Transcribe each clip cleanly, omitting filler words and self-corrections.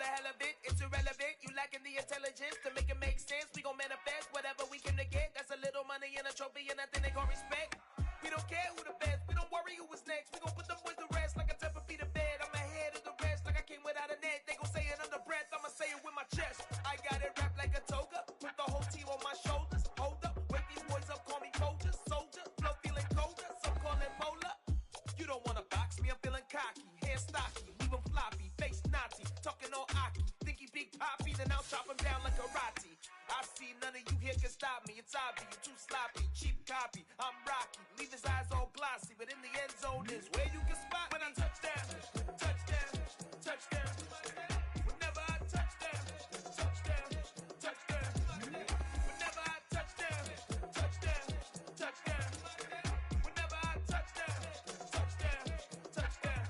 the hell of it, it's irrelevant. You lacking the intelligence to make it make sense. We gon' manifest whatever we came to get. That's a little money and a trophy and nothing they gon' respect. We don't care who the best, we don't worry who was next. We gon' put them boys to rest like a 10 feet of bed. I'm ahead of the rest like I came without a net. They gon' say it under breath, I'ma say it with my chest. I got it wrapped like a toga, put the whole team on my shoulders. Hold up, wake these boys up, call me Folger, soldier. Flow feeling colder, some call it polar. You don't wanna box me, I'm feeling cocky. Hair stocky, leave him floppy, face Nazi. Talking all Aki, think he big poppy, then I'll chop him down like karate. I see none of you here can stop me. It's obvious, you too sloppy, cheap copy. I'm Rocky, leave his eyes all glossy, but in the end zone is where you can spot when I touchdown, touchdown, touchdown. Whenever I touchdown, touchdown, touchdown. Whenever I touchdown, touchdown, touchdown. Whenever I touchdown, touchdown, touchdown.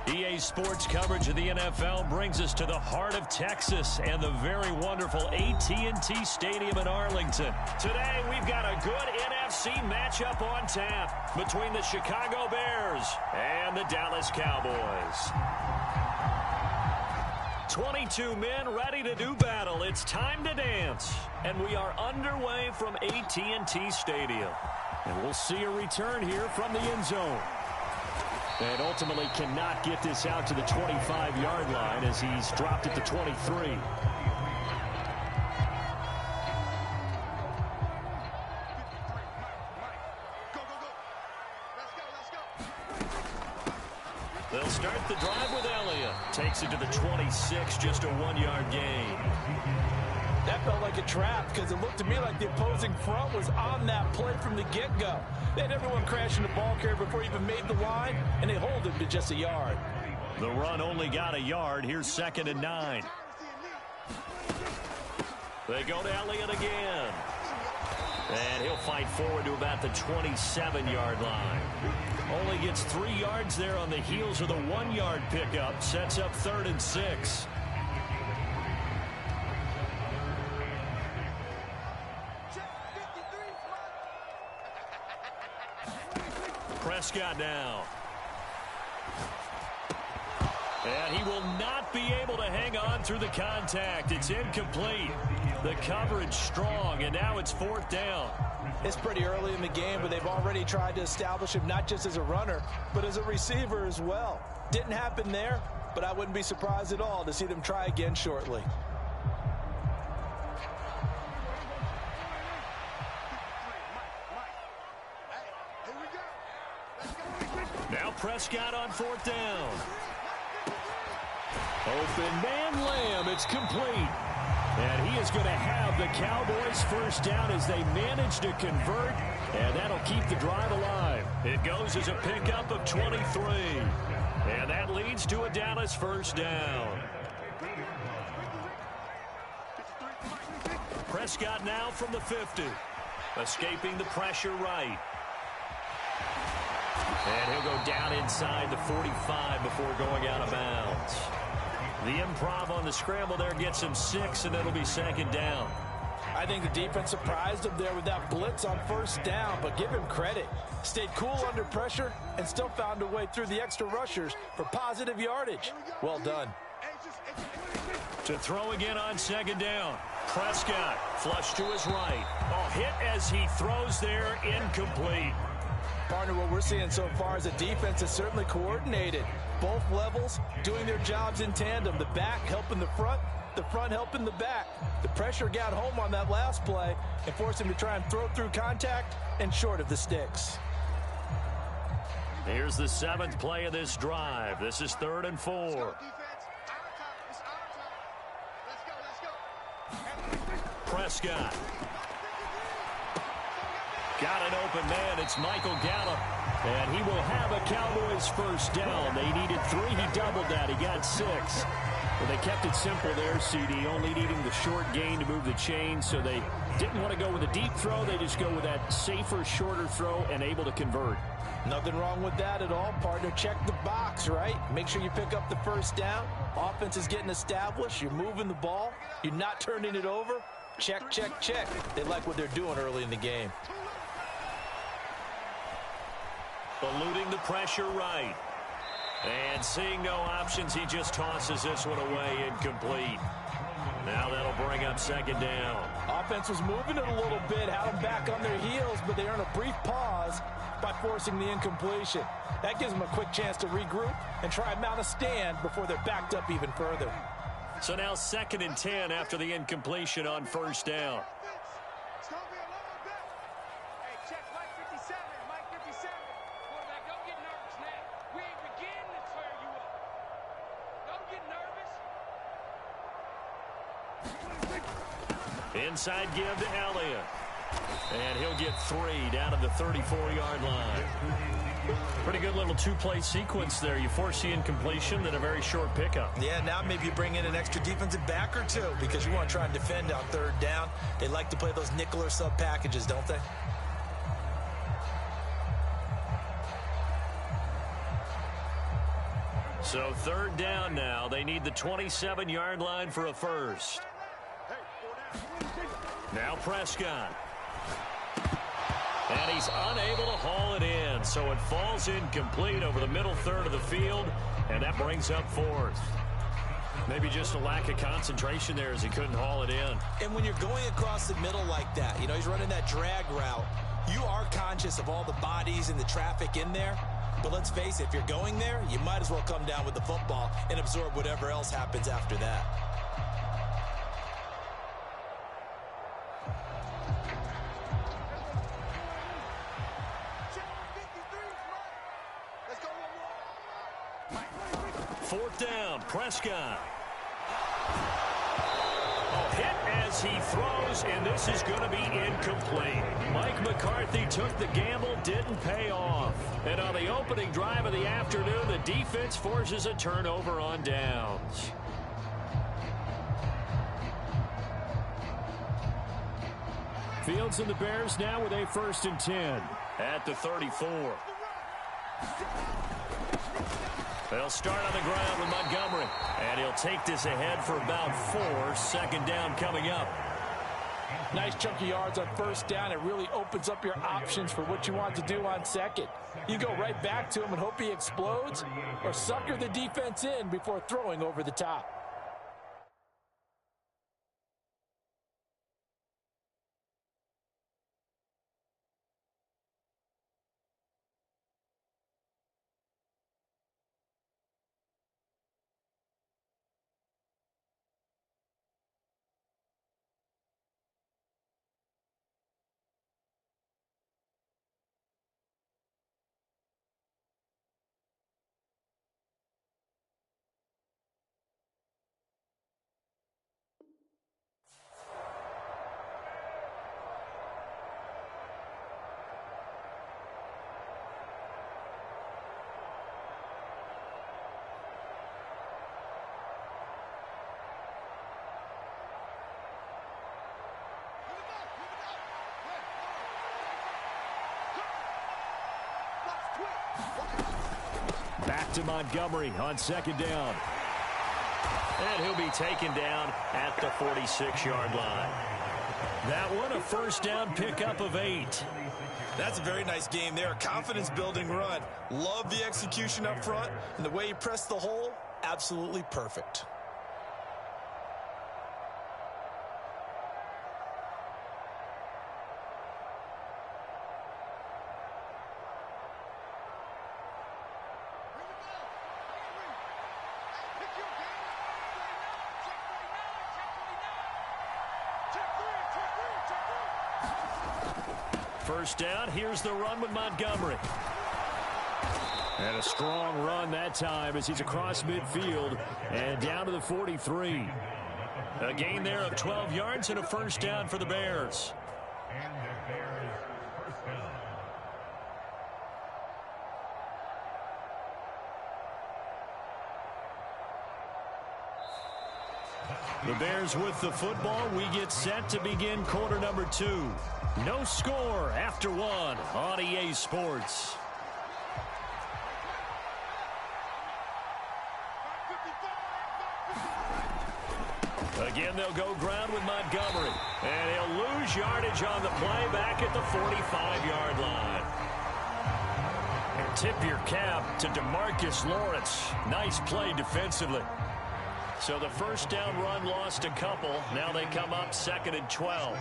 EA Sports coverage of the NFL brings us to the heart of Texas and the very wonderful AT&T Stadium in Arlington. Today, we've got a good NFC matchup on tap between the Chicago Bears and the Dallas Cowboys. 22 men ready to do battle. It's time to dance. And we are underway from AT&T Stadium. And we'll see a return here from the end zone. And ultimately cannot get this out to the 25-yard line as he's dropped at the 23. They'll start the drive with Elliott. Takes it to the 26, just a 1-yard gain. That felt like a trap because it looked to me like the opposing front was on that play from the get-go. They had everyone crashing the ball carrier before he even made the line, and they hold him to just a yard. The run only got a yard. Here's 2nd and 9. They go to Elliott again. And he'll fight forward to about the 27-yard line. Only gets 3 yards there on the heels of the 1-yard pickup. Sets up 3rd and 6. Prescott now. And he will not be able to hang on through the contact. It's incomplete. The coverage strong, and now it's 4th down. It's pretty early in the game, but they've already tried to establish him not just as a runner, but as a receiver as well. Didn't happen there, but I wouldn't be surprised at all to see them try again shortly. Now Prescott on 4th down. Open man Lamb. It's complete. And he is going to have the Cowboys first down as they manage to convert. And that'll keep the drive alive. It goes as a pickup of 23. And that leads to a Dallas first down. Prescott now from the 50. Escaping the pressure right. And he'll go down inside the 45 before going out of bounds. The improv on the scramble there gets him 6, and it'll be 2nd down. I think the defense surprised him there with that blitz on 1st down, but give him credit. Stayed cool under pressure and still found a way through the extra rushers for positive yardage. Well done. To throw again on 2nd down. Prescott flush to his right. Oh, hit as he throws there, incomplete. Partner, what we're seeing so far is a defense is certainly coordinated. Both levels doing their jobs in tandem. The back helping the front helping the back. The pressure got home on that last play and forced him to try and throw through contact and short of the sticks. Here's the 7th play of this drive. This is 3rd and 4. Prescott. Got an open man. It's Michael Gallup. And he will have a Cowboys first down. They needed 3. He doubled that. He got 6. Well, they kept it simple there, CD, only needing the short gain to move the chain. So they didn't want to go with a deep throw. They just go with that safer, shorter throw and able to convert. Nothing wrong with that at all, partner. Check the box, right? Make sure you pick up the first down. Offense is getting established. You're moving the ball. You're not turning it over. check, check, check. They like what they're doing early in the game. Eluding the pressure right. And seeing no options, he just tosses this one away, incomplete. Now that'll bring up second down. Offense was moving it a little bit, had them back on their heels, but they earn a brief pause by forcing the incompletion. That gives them a quick chance to regroup and try and mount a stand before they're backed up even further. So now 2nd and 10 after the incompletion on first down. Inside give to Elliott. And he'll get 3 down to the 34-yard line. Pretty good little two-play sequence there. You force the incompletion, then a very short pickup. Yeah, now maybe you bring in an extra defensive back or two because you want to try and defend on 3rd down. They like to play those nickel or sub packages, don't they? So 3rd down now. They need the 27-yard line for a first. Now Prescott. And he's unable to haul it in, so it falls incomplete over the middle third of the field, and that brings up 4th. Maybe just a lack of concentration there as he couldn't haul it in. And when you're going across the middle like that, you know, he's running that drag route, you are conscious of all the bodies and the traffic in there. But let's face it, if you're going there, you might as well come down with the football and absorb whatever else happens after that. Prescott. Oh, hit as he throws, and this is going to be incomplete. Mike McCarthy took the gamble, didn't pay off. And on the opening drive of the afternoon, the defense forces a turnover on downs. Fields and the Bears now with a 1st and 10 at the 34. They'll start on the ground with Montgomery. And he'll take this ahead for about 4. 2nd down coming up. Nice chunky yards on 1st down. It really opens up your options for what you want to do on 2nd. You go right back to him and hope he explodes, or sucker the defense in before throwing over the top. Back to Montgomery on 2nd down. And he'll be taken down at the 46-yard line. That one, a 1st down pickup of 8. That's a very nice game there. Confidence-building run. Love the execution up front. And the way he pressed the hole, absolutely perfect. First down, here's the run with Montgomery. And a strong run that time as he's across midfield and down to the 43. A gain there of 12 yards and a 1st down for the Bears. The Bears with the football. We get set to begin quarter number 2. No score after 1 on EA Sports. Again, they'll go ground with Montgomery. And he'll lose yardage on the play back at the 45-yard line. And tip your cap to DeMarcus Lawrence. Nice play defensively. So the first down run lost a couple. Now they come up 2nd and 12.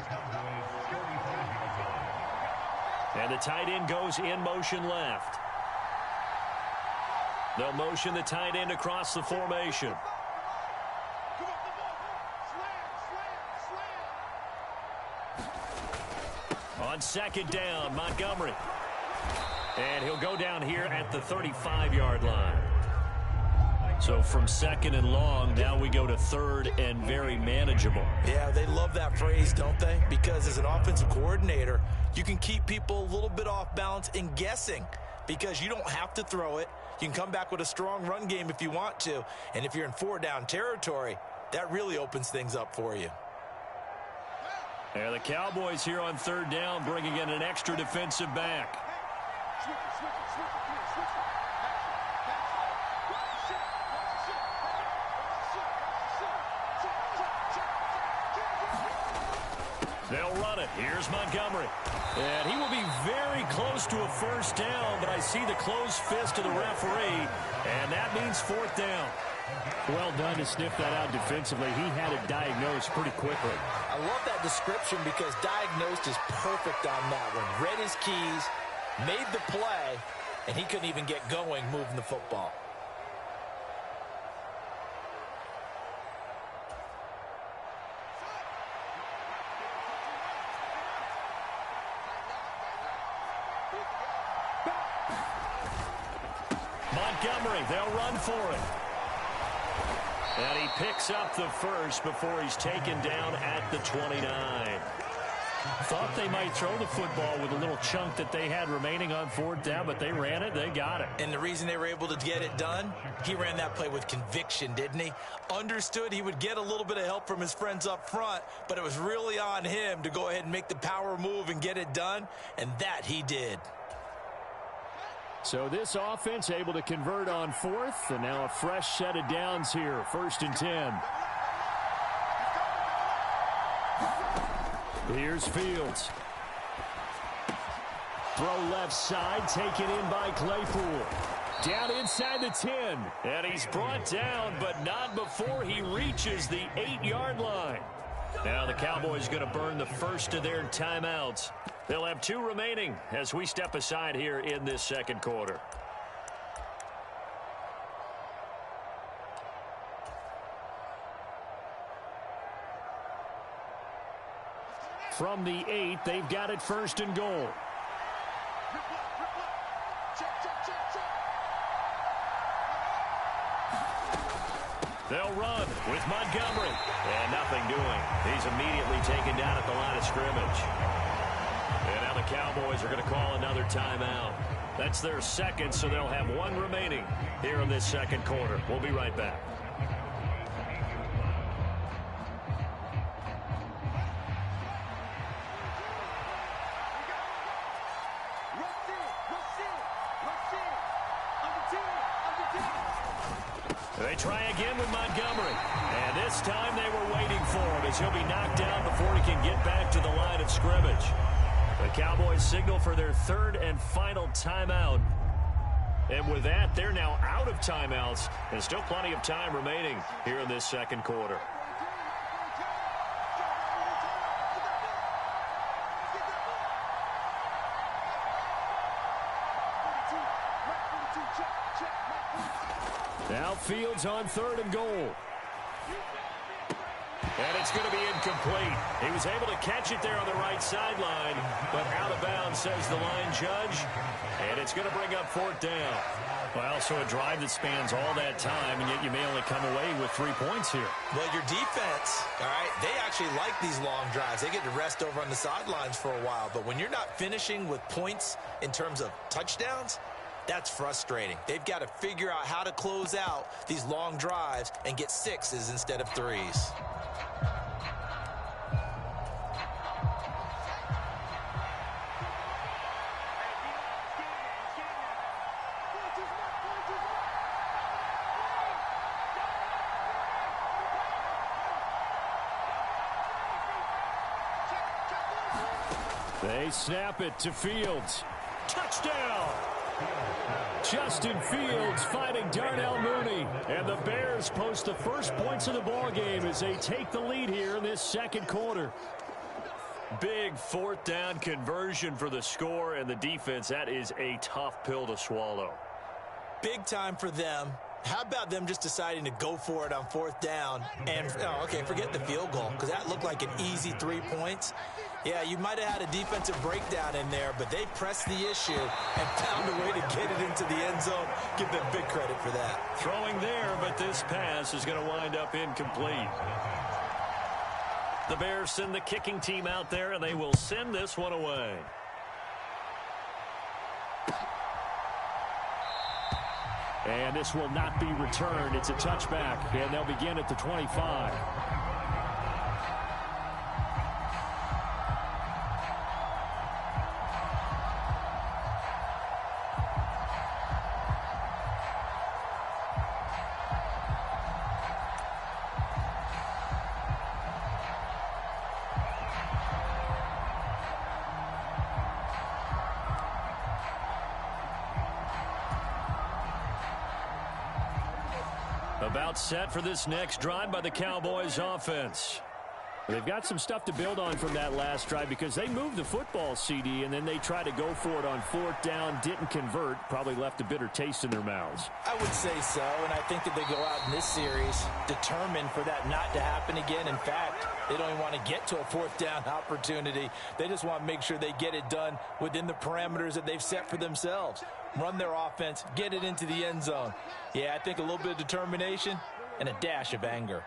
And the tight end goes in motion left. They'll motion the tight end across the formation. On 2nd down, Montgomery. And he'll go down here at the 35-yard line. So from 2nd and long, now we go to 3rd and very manageable. Yeah, they love that phrase, don't they? Because as an offensive coordinator, you can keep people a little bit off balance and guessing because you don't have to throw it. You can come back with a strong run game if you want to. And if you're in 4-down territory, that really opens things up for you. And the Cowboys here on 3rd down bringing in an extra defensive back. They'll run it. Here's Montgomery. And he will be very close to a 1st down, but I see the closed fist of the referee, and that means 4th down. Well done to sniff that out defensively. He had it diagnosed pretty quickly. I love that description because diagnosed is perfect on that one. Read his keys, made the play, and he couldn't even get going moving the football. Montgomery, they'll run for it. And he picks up the first before he's taken down at the 29. Thought they might throw the football with a little chunk that they had remaining on 4th down, but they ran it, they got it. And the reason they were able to get it done, he ran that play with conviction, didn't he? Understood he would get a little bit of help from his friends up front, but it was really on him to go ahead and make the power move and get it done, and that he did. So this offense able to convert on 4th, and now a fresh set of downs here, 1st and 10. Here's Fields. Throw left side, taken in by Claypool. Down inside the 10, and he's brought down, but not before he reaches the 8-yard line. Now the Cowboys going to burn the first of their timeouts. They'll have 2 remaining as we step aside here in this 2nd quarter. From the 8, they've got it 1st and goal. They'll run with Montgomery. And nothing doing. He's immediately taken down at the line of scrimmage. And now the Cowboys are going to call another timeout. That's their 2nd, so they'll have 1 remaining here in this 2nd quarter. We'll be right back. They try again with Montgomery. And this time they were waiting for him as he'll be knocked down before he can get back to the line of scrimmage. The Cowboys signal for their 3rd and final timeout. And with that, they're now out of timeouts. And still plenty of time remaining here in this 2nd quarter. Now Fields on 3rd and goal. And it's going to be incomplete. He was able to catch it there on the right sideline, but out of bounds, says the line judge. And it's going to bring up 4th down. Well, so a drive that spans all that time, and yet you may only come away with 3 points here. Well, your defense, all right, they actually like these long drives. They get to rest over on the sidelines for a while. But when you're not finishing with points in terms of touchdowns, that's frustrating. They've got to figure out how to close out these long drives and get 6s instead of 3s. They snap it to Fields. Touchdown! Justin Fields fighting Darnell Mooney. And the Bears post the first points of the ball game as they take the lead here in this second quarter. Big fourth down conversion for the score, and the defense, that is a tough pill to swallow. Big time for them. How about them just deciding to go for it on fourth down? And, okay, forget the field goal, because that looked like an easy 3 points. Yeah, you might have had a defensive breakdown in there, but they pressed the issue and found a way to get it into the end zone. Give them big credit for that. Throwing there, but this pass is going to wind up incomplete. The Bears send the kicking team out there, and they will send this one away. And this will not be returned. It's a touchback, and they'll begin at the 25. About set for this next drive by the Cowboys offense. They've got some stuff to build on from that last drive because they moved the football, CD, and then they tried to go for it on fourth down, didn't convert, probably left a bitter taste in their mouths. I would say so, and I think that they go out in this series determined for that not to happen again. In fact, they don't even want to get to a fourth down opportunity. They just want to make sure they get it done within the parameters that they've set for themselves. Run their offense, get it into the end zone. Yeah, I think a little bit of determination and a dash of anger.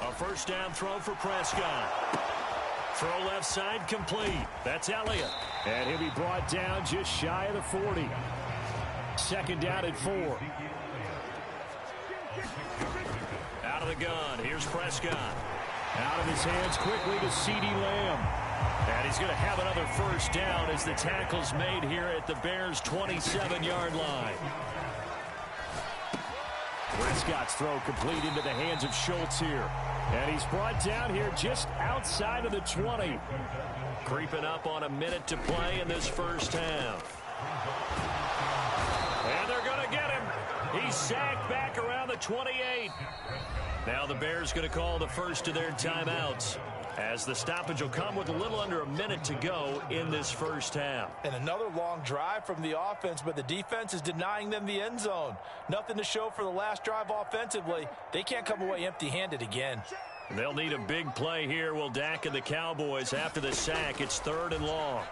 A first down throw for Prescott. Throw left side complete. That's Elliott. And he'll be brought down just shy of the 40. Second down at 4. Out of the gun. Here's Prescott. Out of his hands quickly to CeeDee Lamb. And he's going to have another first down as the tackle's made here at the Bears' 27-yard line. Prescott's throw complete into the hands of Schultz here. And he's brought down here just outside of the 20. Creeping up on a minute to play in this first half. And they're going to get him. He's sacked back around the 28. Now the Bears going to call the first of their timeouts, as the stoppage will come with a little under a minute to go in this first half. And another long drive from the offense, but the defense is denying them the end zone. Nothing to show for the last drive offensively. They can't come away empty-handed again. They'll need a big play here, will Dak and the Cowboys. After the sack, it's 3rd and long.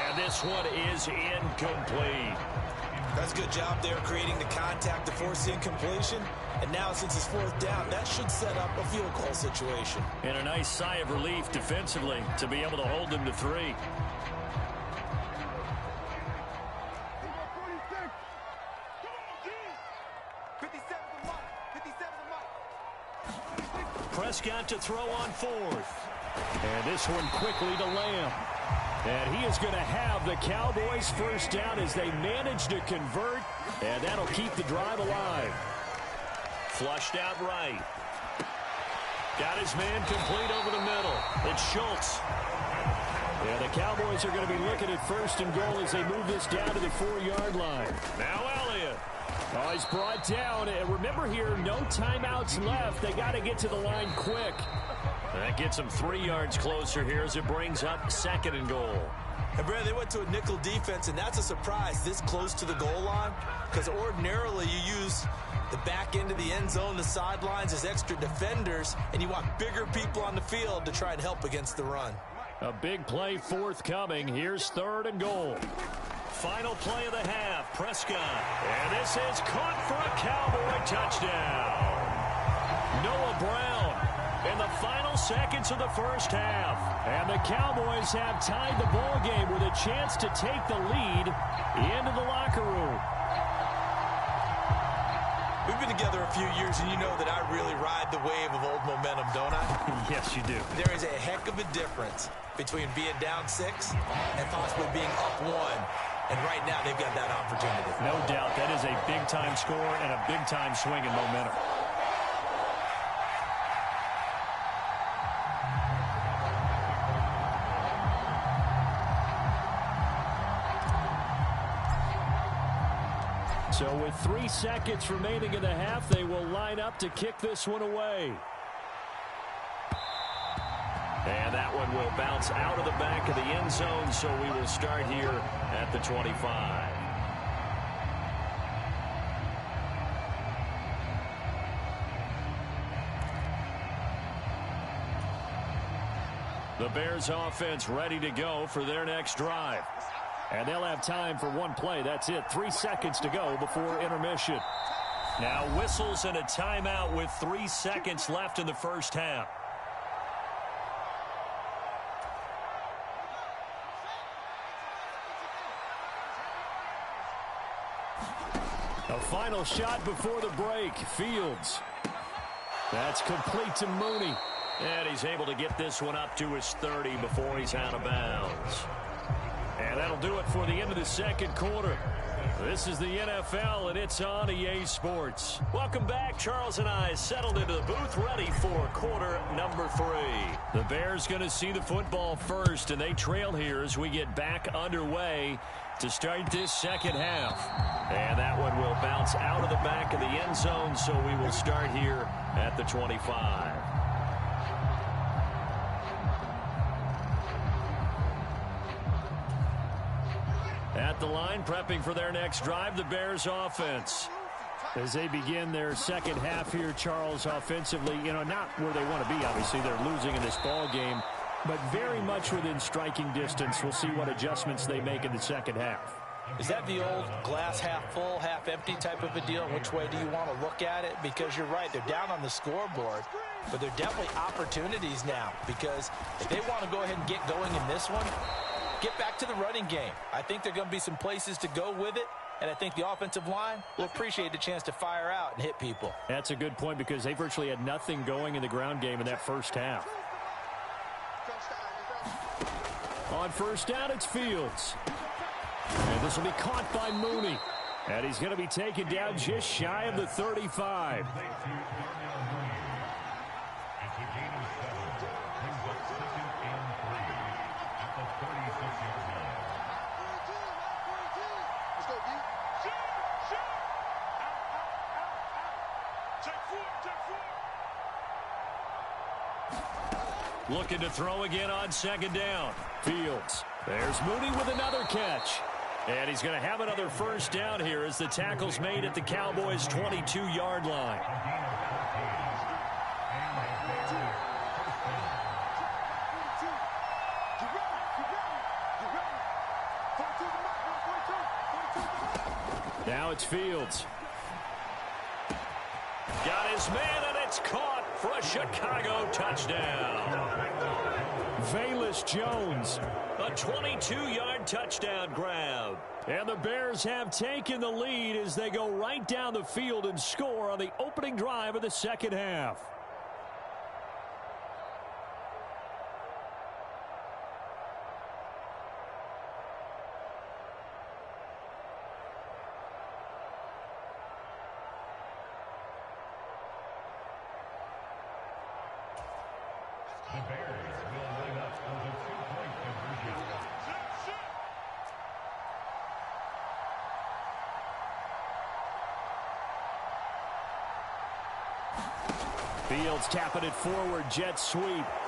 And this one is incomplete. That's a good job there creating the contact to force the incompletion. And now since it's 4th down, that should set up a field goal situation. And a nice sigh of relief defensively to be able to hold them to 3. Prescott to throw on 4th. And this one quickly to Lamb. And he is going to have the Cowboys first down as they manage to convert. And that'll keep the drive alive. Flushed out right. Got his man complete over the middle. It's Schultz. Yeah, the Cowboys are going to be looking at 1st and goal as they move this down to the 4-yard line. Now Elliott. Oh, he's brought down. And remember here, no timeouts left. They got to get to the line quick. That gets them 3 yards closer here as it brings up 2nd and goal. And Brad, they went to a nickel defense, and that's a surprise this close to the goal line, because ordinarily you use the back end of the end zone, the sidelines as extra defenders, and you want bigger people on the field to try and help against the run. A big play forthcoming. Here's 3rd and goal. Final play of the half, Prescott. And this is caught for a Cowboy touchdown. Noah Brown in the final seconds of the first half. And the Cowboys have tied the ball game with a chance to take the lead into the locker room. We've been together a few years, and you know that I really ride the wave of old momentum, don't I? Yes, you do. There is a heck of a difference between being down 6 and possibly being up 1. And right now, they've got that opportunity. No doubt. That is a big-time score and a big-time swing in momentum. So with 3 seconds remaining in the half, they will line up to kick this one away. And that one will bounce out of the back of the end zone, so we will start here at the 25. The Bears offense ready to go for their next drive. And they'll have time for one play. That's it. 3 seconds to go before intermission. Now whistles and a timeout with 3 seconds left in the first half. A final shot before the break. Fields. That's complete to Mooney. And he's able to get this one up to his 30 before he's out of bounds. And that'll do it for the end of the second quarter. This is the NFL, and it's on EA Sports. Welcome back. Charles and I settled into the booth, ready for quarter number 3. The Bears going to see the football first, and they trail here as we get back underway to start this second half. And that one will bounce out of the back of the end zone, so we will start here at the 25. At the line, prepping for their next drive, the Bears offense. As they begin their second half here, Charles, offensively, not where they want to be, obviously. They're losing in this ball game, but very much within striking distance. We'll see what adjustments they make in the second half. Is that the old glass half full, half empty type of a deal? Which way do you want to look at it? Because you're right, they're down on the scoreboard, but they're definitely opportunities now, because if they want to go ahead and get going in this one, get back to the running game. I think there are going to be some places to go with it, and I think the offensive line will appreciate the chance to fire out and hit people. That's a good point, because they virtually had nothing going in the ground game in that first half. On first down, it's Fields. And this will be caught by Mooney. And he's going to be taken down just shy of the 35. Looking to throw again on second down. Fields. There's Mooney with another catch. And he's going to have another first down here as the tackle's made at the Cowboys' 22-yard line. Now it's Fields. Got his man, and it's caught for a Chicago touchdown. Velus Jones. A 22-yard touchdown grab. And the Bears have taken the lead as they go right down the field and score on the opening drive of the second half. Fields tapping it forward, jet sweep.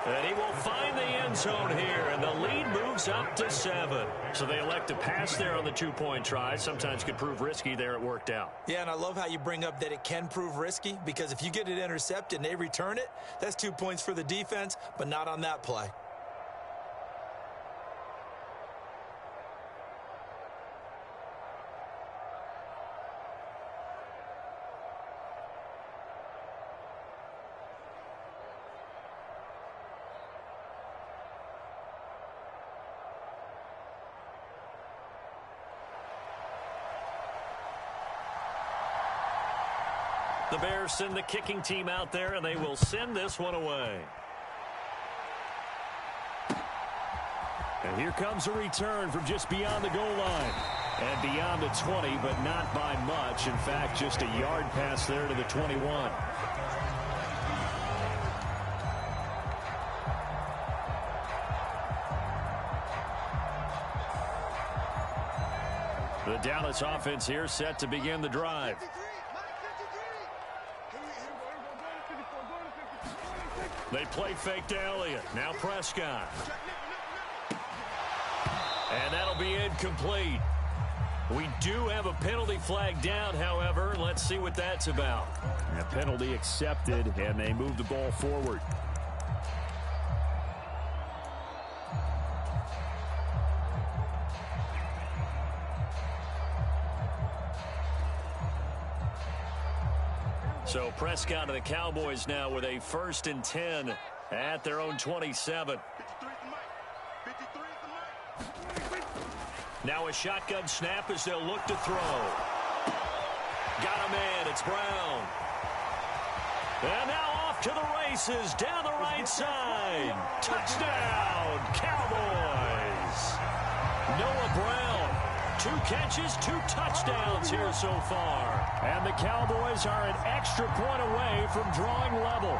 And he will find the end zone here, and the lead moves up to 7. So they elect to pass there on the two-point try. Sometimes could prove risky there. It worked out. Yeah, and I love how you bring up that it can prove risky, because if you get it intercepted and they return it, that's 2 points for the defense, but not on that play. The Bears send the kicking team out there, and they will send this one away. And here comes a return from just beyond the goal line. And beyond the 20, but not by much. In fact, just a yard pass there to the 21. The Dallas offense here set to begin the drive. They play fake to Elliott. Now Prescott. And that'll be incomplete. We do have a penalty flag down, however. Let's see what that's about. A penalty accepted, and they move the ball forward. So Prescott and the Cowboys now with a 1st and 10 at their own 27. Now a shotgun snap as they'll look to throw. Got a man. It's Brown. And now off to the races down the right side. Touchdown, Cowboys. Noah Brown. 2 catches, 2 touchdowns here so far. And the Cowboys are an extra point away from drawing level.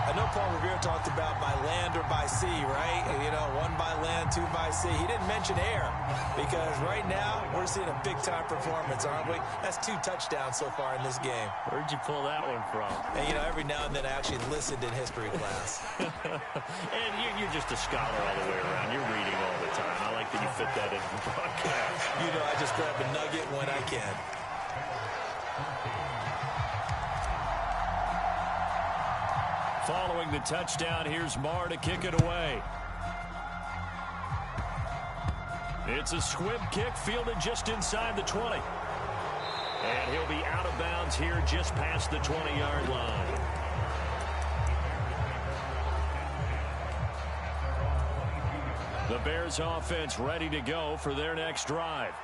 I know Paul Revere talked about by land or by sea, right? You know, 1 by land, 2 by sea. He didn't mention air because right now we're seeing a big-time performance, aren't we? That's 2 touchdowns so far in this game. Where'd you pull that one from? And, you know, every now and then I actually listened in history class. And you're just a scholar all the way around. You're reading all the time. I like that you fit that into the broadcast. You know, I just grab a nugget when I can. Following the touchdown, here's Marr to kick it away. It's a squib kick fielded just inside the 20. And he'll be out of bounds here just past the 20-yard line. The Bears offense ready to go for their next drive.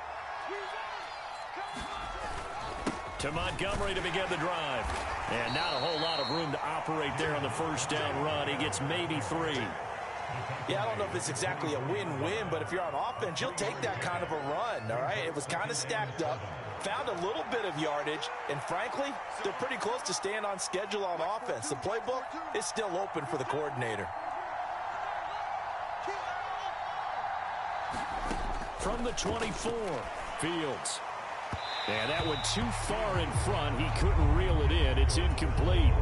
To Montgomery to begin the drive. And not a whole lot of room to operate there on the 1st down run. He gets maybe 3. Yeah, I don't know if it's exactly a win-win, but if you're on offense, you'll take that kind of a run, all right? It was kind of stacked up, found a little bit of yardage, and frankly, they're pretty close to staying on schedule on offense. The playbook is still open for the coordinator. From the 24, Fields. And that went too far in front. He couldn't reel it in. It's incomplete.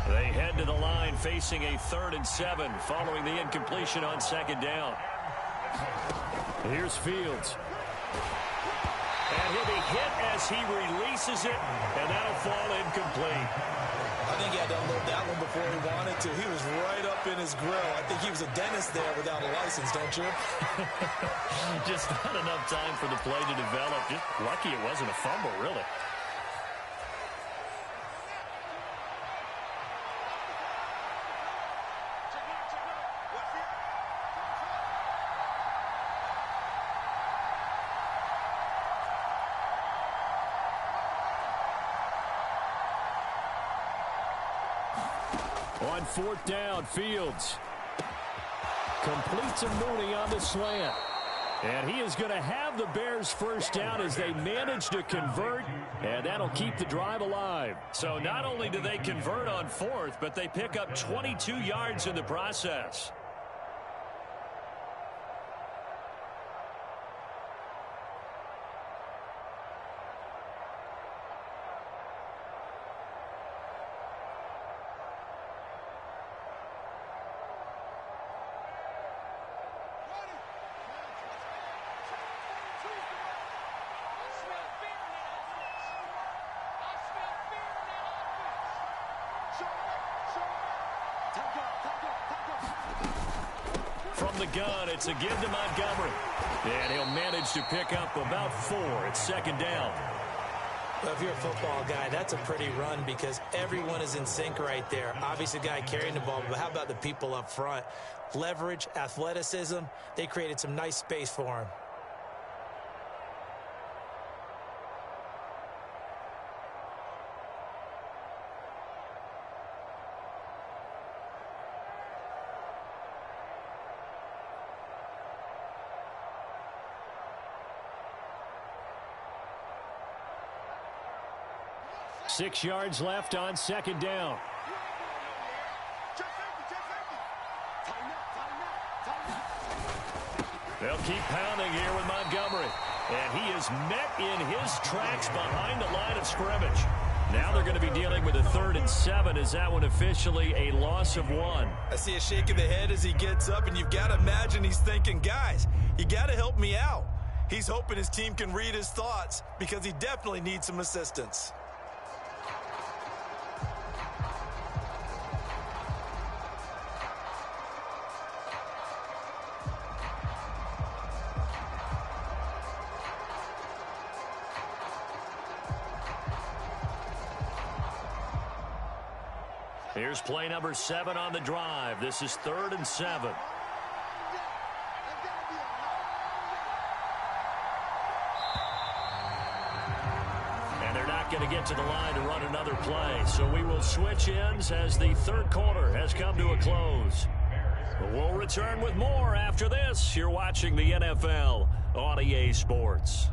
They head to the line facing a 3rd and 7 following the incompletion on 2nd down. Here's Fields. And he'll be hit as he releases it, and that'll fall incomplete. I think he had to unload that one before he wanted to. He was right up in his grill. I think he was a dentist there without a license, don't you? Just not enough time for the play to develop. Just lucky it wasn't a fumble, really. On 4th down, Fields completes a Mooney on the slant. And he is going to have the Bears' 1st down as they manage to convert, and that'll keep the drive alive. So not only do they convert on 4th, but they pick up 22 yards in the process. From the gun, it's a give to Montgomery. And he'll manage to pick up about 4. It's 2nd down. Well, if you're a football guy, that's a pretty run because everyone is in sync right there. Obviously, the guy carrying the ball, but how about the people up front? Leverage, athleticism, they created some nice space for him. Six yards left on 2nd down. They'll keep pounding here with Montgomery. And he is met in his tracks behind the line of scrimmage. Now they're going to be dealing with a 3rd and 7. Is that one officially a loss of 1? I see a shake of the head as he gets up, and you've got to imagine he's thinking, guys, you got to help me out. He's hoping his team can read his thoughts because he definitely needs some assistance. Here's play number 7 on the drive. This is 3rd and 7. And they're not going to get to the line to run another play. So we will switch ends as the 3rd quarter has come to a close. We'll return with more after this. You're watching the NFL on EA Sports.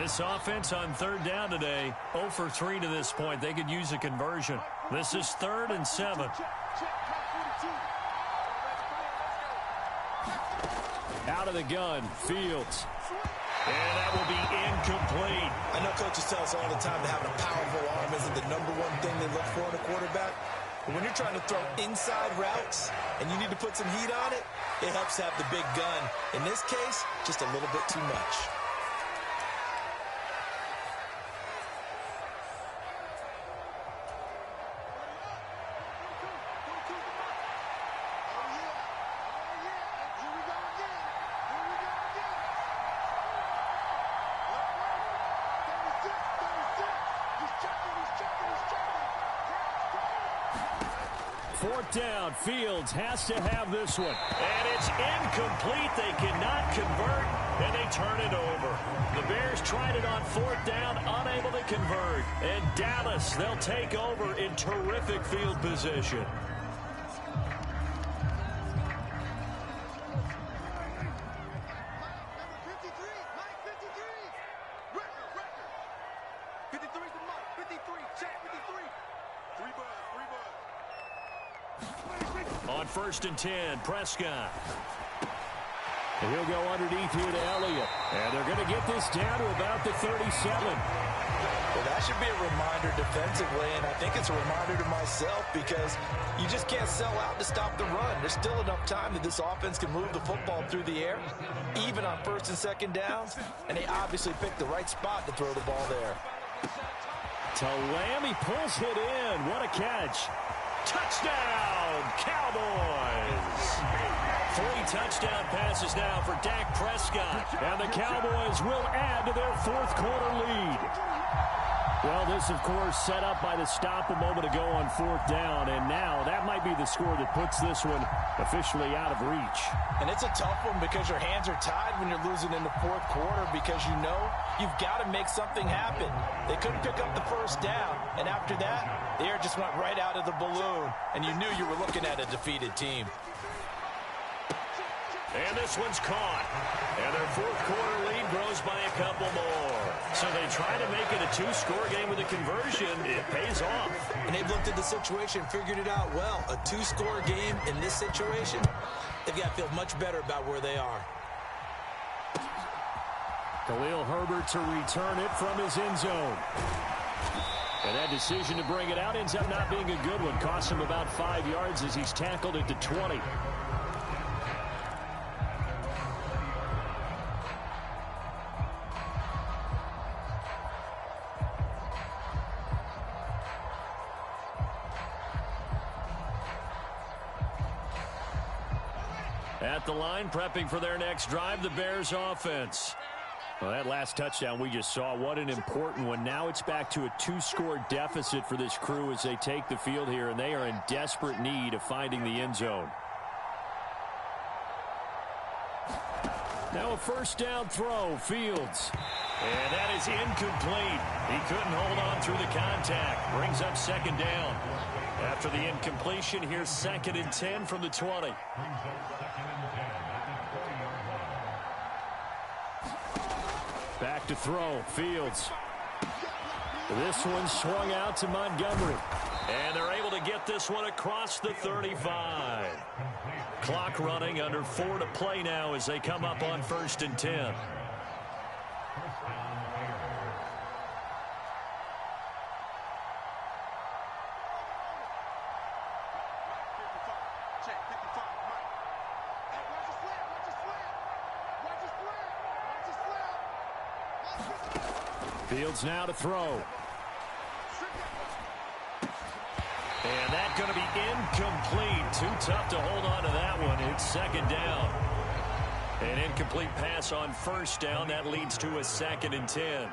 This offense on 3rd down today, 0 for 3 to this point. They could use a conversion. This is 3rd and 7. Out of the gun, Fields. And that will be incomplete. I know coaches tell us all the time that having a powerful arm isn't the #1 thing they look for in a quarterback. But when you're trying to throw inside routes and you need to put some heat on it, it helps to have the big gun. In this case, just a little bit too much. Down, Fields has to have this one. And it's incomplete. They cannot convert, and they turn it over. The Bears tried it on 4th down, unable to convert. And Dallas, they'll take over in terrific field position. On 1st and 10, Prescott. And he'll go underneath here to Elliott. And they're going to get this down to about the 37. Well, that should be a reminder defensively, and I think it's a reminder to myself because you just can't sell out to stop the run. There's still enough time that this offense can move the football through the air, even on 1st and 2nd downs, and they obviously picked the right spot to throw the ball there. Lamb, he pulls it in. What a catch. Touchdown, Cowboys! 3 touchdown passes now for Dak Prescott. And the Cowboys will add to their 4th quarter lead. Well, this, of course, set up by the stop a moment ago on 4th down. And now that might be the score that puts this one officially out of reach. And it's a tough one because your hands are tied when you're losing in the 4th quarter because you know you've got to make something happen. They couldn't pick up the 1st down. And after that, the air just went right out of the balloon. And you knew you were looking at a defeated team. And this one's caught. And their 4th quarter lead grows by a couple more. So they try to make it a 2-score game with a conversion. It pays off. And they've looked at the situation, figured it out well. A 2-score game in this situation, they've got to feel much better about where they are. Khalil Herbert to return it from his end zone. And that decision to bring it out ends up not being a good one. Costs him about 5 yards as he's tackled at the 20. At the line, prepping for their next drive, the Bears offense. Well, that last touchdown we just saw, what an important one. Now it's back to a 2-score deficit for this crew as they take the field here, and they are in desperate need of finding the end zone. Now a 1st down throw, Fields. And that is incomplete. He couldn't hold on through the contact. Brings up 2nd down. After the incompletion, here's 2nd and 10 from the 20. back to throw. Fields. This one swung out to Montgomery. And they're able to get this one across the 35. Clock running, under 4 to play now as they come up on 1st and 10. Fields now to throw. And that's going to be incomplete. Too tough to hold on to that one. It's 2nd down. An incomplete pass on 1st down. That leads to a 2nd and 10.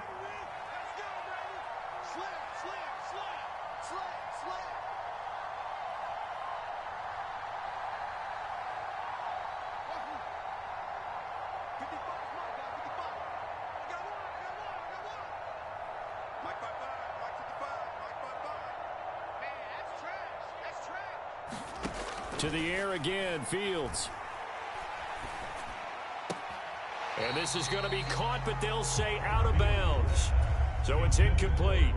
To the air again, Fields. And this is going to be caught, but they'll say out of bounds. So it's incomplete.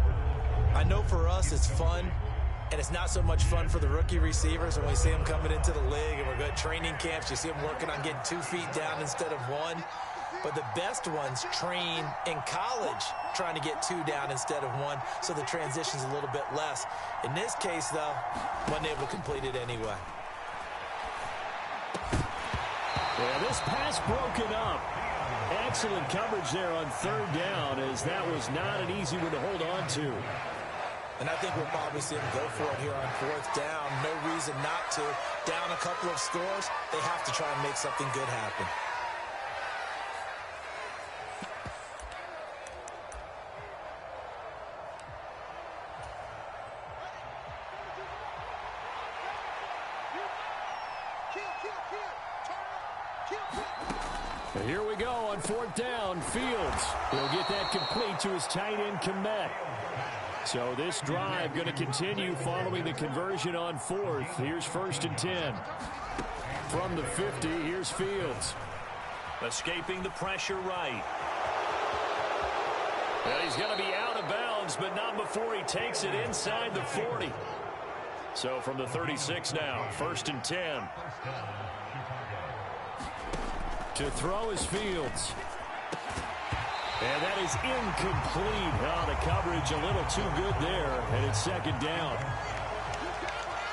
I know for us it's fun, and it's not so much fun for the rookie receivers when we see them coming into the league and we're good training camps. You see them working on getting 2 feet down instead of 1. But the best ones train in college trying to get 2 down instead of 1, so the transition's a little bit less. In this case, though, wasn't able to complete it anyway. Yeah, this pass broken up. Excellent coverage there on 3rd down, as that was not an easy one to hold on to. And I think we'll probably see them go for it here on 4th down. No reason not to. Down a couple of scores, they have to try and make something good happen. Here we go on 4th down. Fields will get that complete to his tight end, Kmet. So this drive going to continue following the conversion on 4th. Here's 1st and 10. From the 50, here's Fields. Escaping the pressure right. And he's going to be out of bounds, but not before he takes it inside the 40. So from the 36 now, 1st and 10. To throw is Fields. And that is incomplete. Oh, the coverage a little too good there, and it's 2nd down.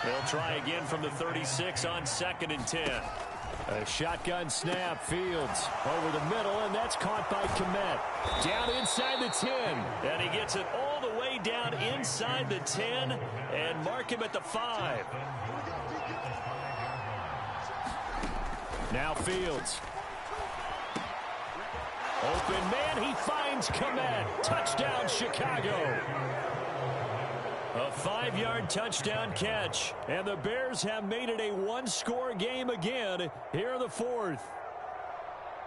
They'll try again from the 36 on 2nd and 10. A shotgun snap, Fields over the middle, and that's caught by Kmet. Down inside the 10. And he gets it all the way down inside the 10 and mark him at the 5. Now Fields. Open man, he finds Kmet. Touchdown, Chicago. A 5-yard touchdown catch. And the Bears have made it a 1-score game again here in the 4th.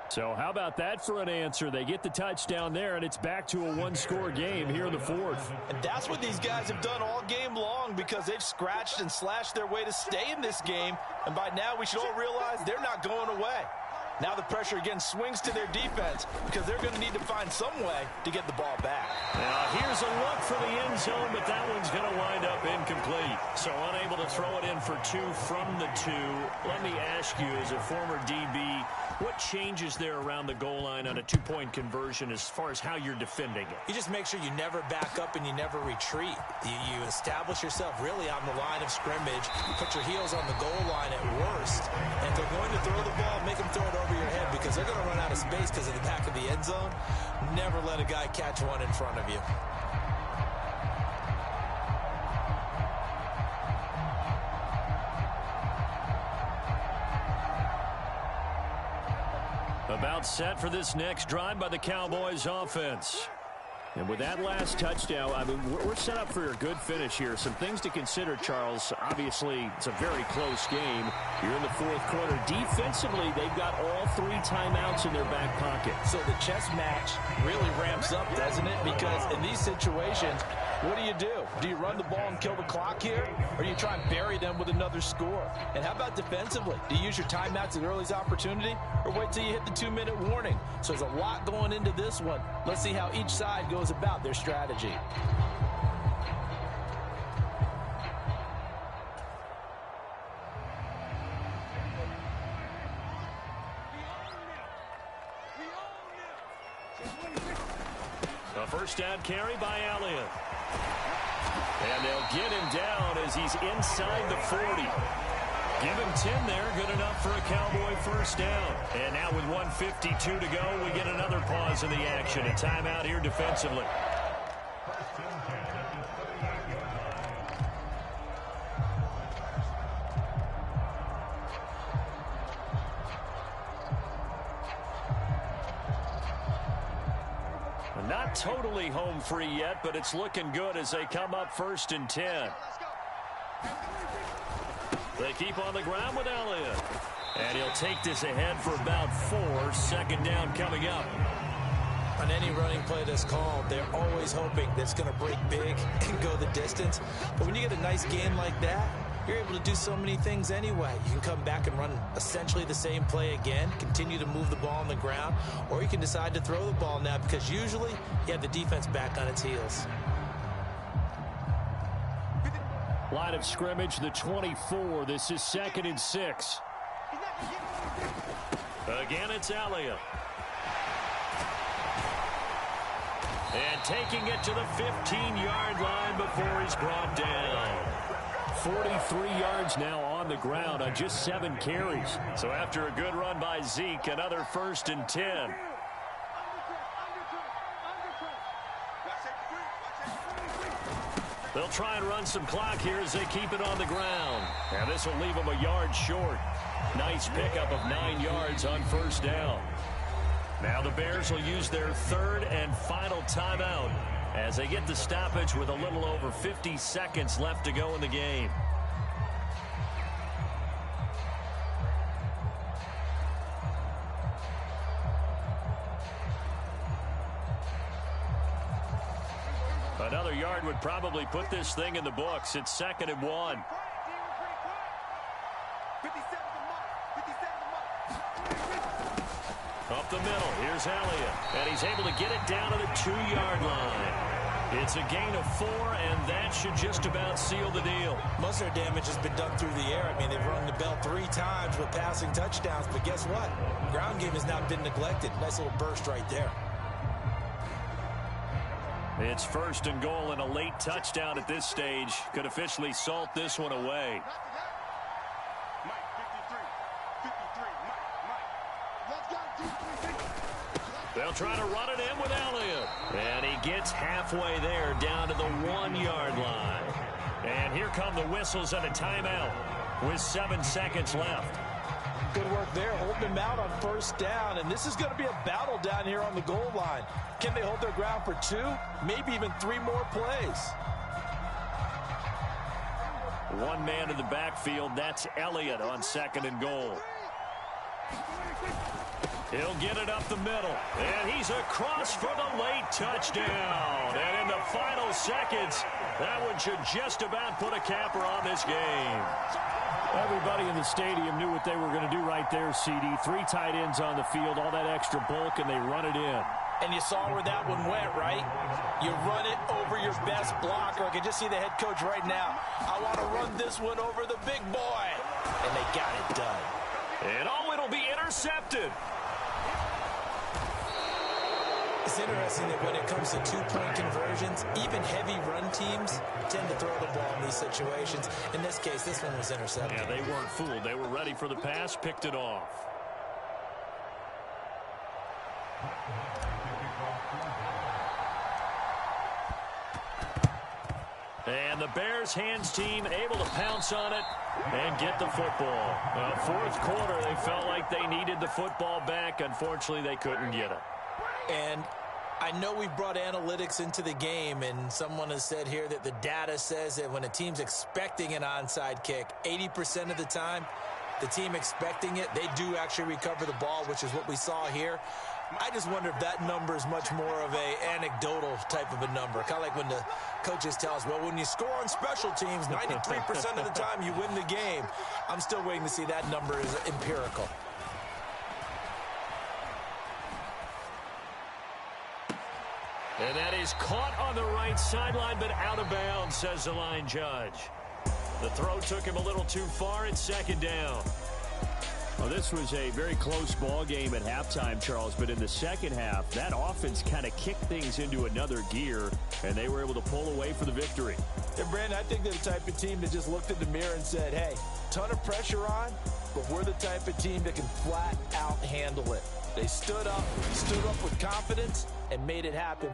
So how about that for an answer? They get the touchdown there, and it's back to a 1-score game here in the 4th. And that's what these guys have done all game long, because they've scratched and slashed their way to stay in this game. And by now we should all realize they're not going away. Now the pressure again swings to their defense, because they're going to need to find some way to get the ball back. Now here's a look for the end zone, but that one's going to wind up incomplete. So unable to throw it in for 2 from the 2. Let me ask you, as a former DB, what changes there around the goal line on a 2-point conversion as far as how you're defending it? You just make sure you never back up and you never retreat. You establish yourself really on the line of scrimmage. You put your heels on the goal line at worst. And if they're going to throw the ball, make them throw it over your head, because they're going to run out of space because of the back of the end zone. Never let a guy catch one in front of you. About set for this next drive by the Cowboys offense. And with that last touchdown, I mean, we're set up for a good finish here. Some things to consider, Charles. Obviously, it's a very close game. You're in the fourth quarter. Defensively, they've got all 3 timeouts in their back pocket. So the chess match really ramps up, doesn't it? Because in these situations, what do? Do you run the ball and kill the clock here? Or do you try and bury them with another score? And how about defensively? Do you use your timeouts at earliest opportunity? Or wait till you hit the 2-minute warning? So there's a lot going into this one. Let's see how each side goes about their strategy. A first down carry by Elliott. And they'll get him down as he's inside the 40. Give him 10 there, good enough for a Cowboy first down. And now with 1:52 to go, we get another pause in the action. A timeout here defensively. Not totally home free yet, but it's looking good as they come up 1st and 10. They keep on the ground with Elliott. And he'll take this ahead for about 4. Second down coming up. On any running play that's called, they're always hoping that it's going to break big and go the distance. But when you get a nice game like that, you're able to do so many things anyway. You can come back and run essentially the same play again, continue to move the ball on the ground, or you can decide to throw the ball now because usually you have the defense back on its heels. Line of scrimmage, the 24. This is 2nd and 6. Again, it's Elliott. And taking it to the 15-yard line before he's brought down. 43 yards now on the ground on just 7 carries. So after a good run by Zeke, another 1st and 10. They'll try and run some clock here as they keep it on the ground. And this will leave them a yard short. Nice pickup of 9 yards on first down. Now the Bears will use their 3rd and final timeout as they get the stoppage with a little over 50 seconds left to go in the game. Another yard would probably put this thing in the books. It's 2nd and 1. Up the middle, here's Elliott, and he's able to get it down to the 2-yard line. It's a gain of 4, and that should just about seal the deal. Most of their damage has been done through the air. I mean, they've rung the bell 3 times with passing touchdowns, but guess what? Ground game has not been neglected. Nice little burst right there. It's 1st and goal, and a late touchdown at this stage could officially salt this one away. They'll try to run it in with Elliott. And he gets halfway there down to the 1-yard line. And here come the whistles and a timeout with 7 seconds left. Good work there, holding them out on first down. And this is going to be a battle down here on the goal line. Can they hold their ground for 2, maybe even 3 more plays? One man in the backfield, that's Elliott on 2nd and goal. He'll get it up the middle, and he's across for the late touchdown. And in the final seconds, that one should just about put a capper on this game. Everybody in the stadium knew what they were going to do right there, CD. 3 tight ends on the field, all that extra bulk, and they run it in. And you saw where that one went, right? You run it over your best blocker. I can just see the head coach right now. I want to run this one over the big boy. And they got it done. And it'll be intercepted. It's interesting that when it comes to 2-point conversions, even heavy run teams tend to throw the ball in these situations. In this case, this one was intercepted. Yeah, they weren't fooled. They were ready for the pass, picked it off. And the Bears hands team able to pounce on it and get the football. Fourth quarter, they felt like they needed the football back. Unfortunately, they couldn't get it. And I know we've brought analytics into the game, and someone has said here that the data says that when a team's expecting an onside kick, 80% of the time, the team expecting it, they do actually recover the ball, which is what we saw here. I just wonder if that number is much more of a anecdotal type of a number. Kind of like when the coaches tell us, well, when you score on special teams, 93% of the time you win the game. I'm still waiting to see that number is empirical. And that is caught on the right sideline, but out of bounds, says the line judge. The throw took him a little too far. It's second down. Well, this was a very close ball game at halftime, Charles, but in the second half, that offense kind of kicked things into another gear, and they were able to pull away for the victory. And, Brandon, I think they're the type of team that just looked in the mirror and said, hey, ton of pressure on, but we're the type of team that can flat out handle it. They stood up with confidence and made it happen.